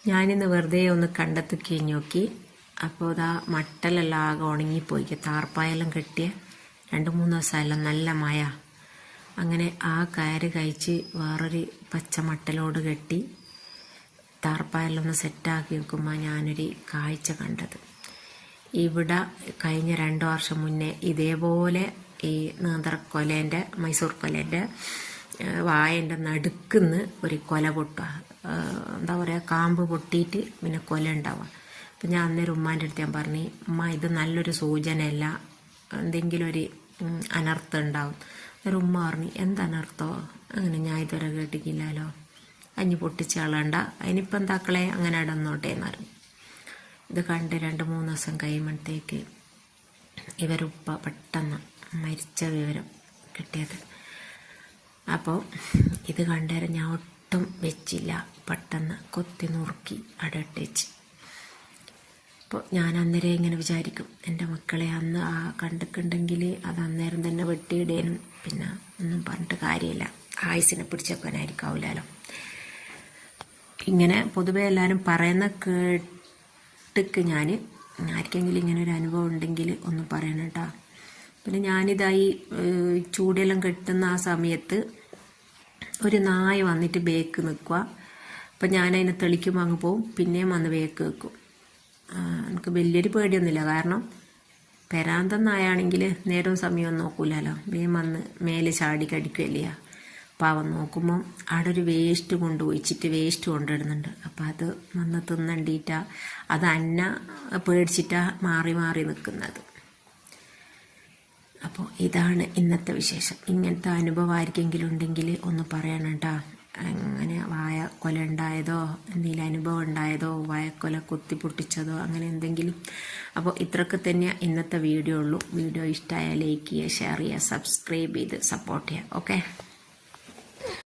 ഞാനിന്ന് വെറുതെ ഒന്ന് കണ്ടെത്തി കഴിഞ്ഞ് നോക്കി. അപ്പോൾ ഇതാ മട്ടലെല്ലാം ആകെ ഉണങ്ങിപ്പോയി. താർപ്പായെല്ലാം കെട്ടിയ 2-3 ദിവസമെല്ലാം നല്ല മഴ. അങ്ങനെ ആ കയറ് കഴിച്ച് വേറൊരു പച്ച മട്ടലോട് കെട്ടി താർപ്പായെല്ലാം ഒന്ന് സെറ്റാക്കി വെക്കുമ്പോൾ ഞാനൊരു കാഴ്ച കണ്ടത്. ഇവിടെ കഴിഞ്ഞ 2 വർഷം മുന്നേ ഇതേപോലെ ഈ നേന്ത്രക്കൊലേൻ്റെ മൈസൂർ കൊലേൻ്റെ വായൻ്റെ നടുക്കുന്ന് ഒരു കൊല പൊട്ടുക, എന്താ പറയുക, കാമ്പ് പൊട്ടിയിട്ട് പിന്നെ കൊല ഉണ്ടാവുക. അപ്പം ഞാൻ അന്നേരം ഉമ്മാൻ്റെ അടുത്ത് ഞാൻ പറഞ്ഞു, ഉമ്മ ഇത് നല്ലൊരു സൂചനയല്ല, എന്തെങ്കിലും ഒരു അനർത്ഥം ഉണ്ടാവും. അന്നേരം ഉമ്മ പറഞ്ഞു, എന്തനർത്ഥോ? അങ്ങനെ ഞാൻ ഇതുവരെ കേട്ടിട്ടില്ലല്ലോ, അഞ്ഞ് പൊട്ടിച്ച് കളയണ്ട, അതിനിപ്പോൾ എന്താക്കളെ അങ്ങനെ ഇടന്നോട്ടെ എന്ന് പറഞ്ഞു. ഇത് കണ്ട് 2-3 ദിവസം കഴിയുമ്പോഴത്തേക്ക് ഇവരുപ്പ പെട്ടെന്ന് മരിച്ച വിവരം കിട്ടിയത്. അപ്പോൾ ഇത് കണ്ടേരം ഞാൻ ഒട്ടും വെച്ചില്ല, പെട്ടെന്ന് കൊത്തി നുറുക്കി അടട്ടേച്ച്. അപ്പോൾ ഞാൻ അന്നേരം ഇങ്ങനെ വിചാരിക്കും, എൻ്റെ മക്കളെ അന്ന് ആ കണ്ടിട്ടുണ്ടെങ്കിൽ അത് അന്നേരം തന്നെ വെട്ടിയിടേനും, പിന്നെ ഒന്നും പറഞ്ഞിട്ട് കാര്യമില്ല, ആയുസിനെ പിടിച്ചേക്കാനായിരിക്കാവില്ലല്ലോ. ഇങ്ങനെ പൊതുവെ എല്ലാവരും പറയുന്ന കേട്ടിക്ക് ഞാൻ ആർക്കെങ്കിലും ഇങ്ങനെ ഒരു അനുഭവം ഉണ്ടെങ്കിൽ ഒന്ന് പറയണം കേട്ടോ. പിന്നെ ഞാനിതായി ചൂടെല്ലാം കെട്ടുന്ന ആ സമയത്ത് ഒരു നായ വന്നിട്ട് ബേക്ക് നിൽക്കുക. അപ്പം ഞാനതിനെ തെളിക്കുമ്പോൾ അങ്ങ് പോവും, പിന്നെയും വന്ന് ബേക്ക് വെക്കും. എനിക്ക് വലിയൊരു പേടിയൊന്നുമില്ല, കാരണം പെരാന്തം നായാണെങ്കിൽ നേരവും സമയവും നോക്കൂലല്ലോ, വേഗം വന്ന് മേലെ ചാടി കടിക്കുകയല്ലേ. പാവം നോക്കുമ്പം അവിടെ ഒരു വേസ്റ്റ് കൊണ്ടുപോയിച്ചിട്ട് വേസ്റ്റ് കൊണ്ടിടുന്നുണ്ട്. അപ്പം അത് വന്ന് തിന്നണ്ടിയിട്ടാ, അത് അന്ന പേടിച്ചിട്ടാ മാറി മാറി നിൽക്കുന്നത്. അപ്പോൾ ഇതാണ് ഇന്നത്തെ വിശേഷം. ഇങ്ങനത്തെ അനുഭവം ആർക്കെങ്കിലും ഉണ്ടെങ്കിൽ ഒന്ന് പറയണം കേട്ടോ. അങ്ങനെ വാഴക്കൊല ഉണ്ടായതോ, എന്തെങ്കിലും അനുഭവം ഉണ്ടായതോ, വാഴക്കൊല കുത്തി പൊട്ടിച്ചതോ, അങ്ങനെ എന്തെങ്കിലും. അപ്പോൾ ഇത്രയൊക്കെ തന്നെ ഇന്നത്തെ വീഡിയോ ഉള്ളൂ. വീഡിയോ ഇഷ്ടമായാൽ ലൈക്ക് ചെയ്യുക, ഷെയർ ചെയ്യുക, സബ്സ്ക്രൈബ് ചെയ്ത് സപ്പോർട്ട് ചെയ്യുക. ഓക്കെ.